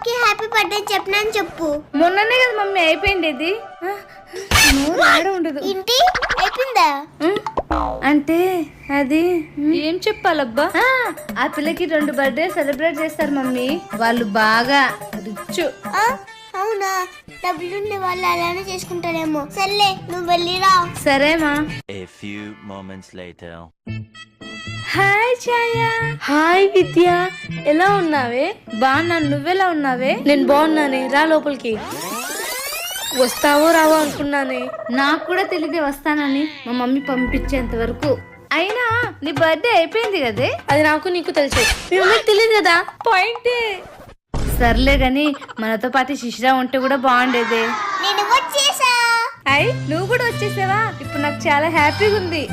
అక్కకి happy birthday చెప్పినాను చెప్పు. మొన్ననే కదా మమ్మీ అయిపోయింది ఇది. ఉండదు ఏంటి అయిపోయిందా? అంటే అది ఏం చెప్పాలబ్బా. ఆ పిల్లకి 2 బర్త్డే సెలబ్రేట్ చేస్తారు మమ్మీ. వాళ్ళు బాగా రిచ్. అవునా? డబ్బులుండే వాళ్ళు అలానే చేసుకుంటారేమో. సర్లే నువ్వు వెళ్ళిరా. సరేమా. A few moments later. Hi Chaya. Hi Vidya, ఎలా ఉన్నావే? బాగున్నాను, నువ్వెలా ఉన్నావే? నేను బాగున్నానే, రా లోపలికి. వస్తావో రావో అనుకున్నానే. నాకు కూడా తెలియదే వస్తానని, మా మమ్మీ పంపించేంత వరకు. అయినా నీ బర్త్డే అయిపోయింది కదే. అది నాకు నీకు తెలుసు, మీ మమ్మీకి తెలియదు కదా. పాయింటే. సర్లే గాని మనతో పాటు శిశిరా ఉంటే కూడా బాగుండేదే. నేను వచ్చేసా. అయ్ నువ్వు కూడా వచ్చేసావా? ఇప్పుడు నాకు చాలా హ్యాపీగా ఉంది.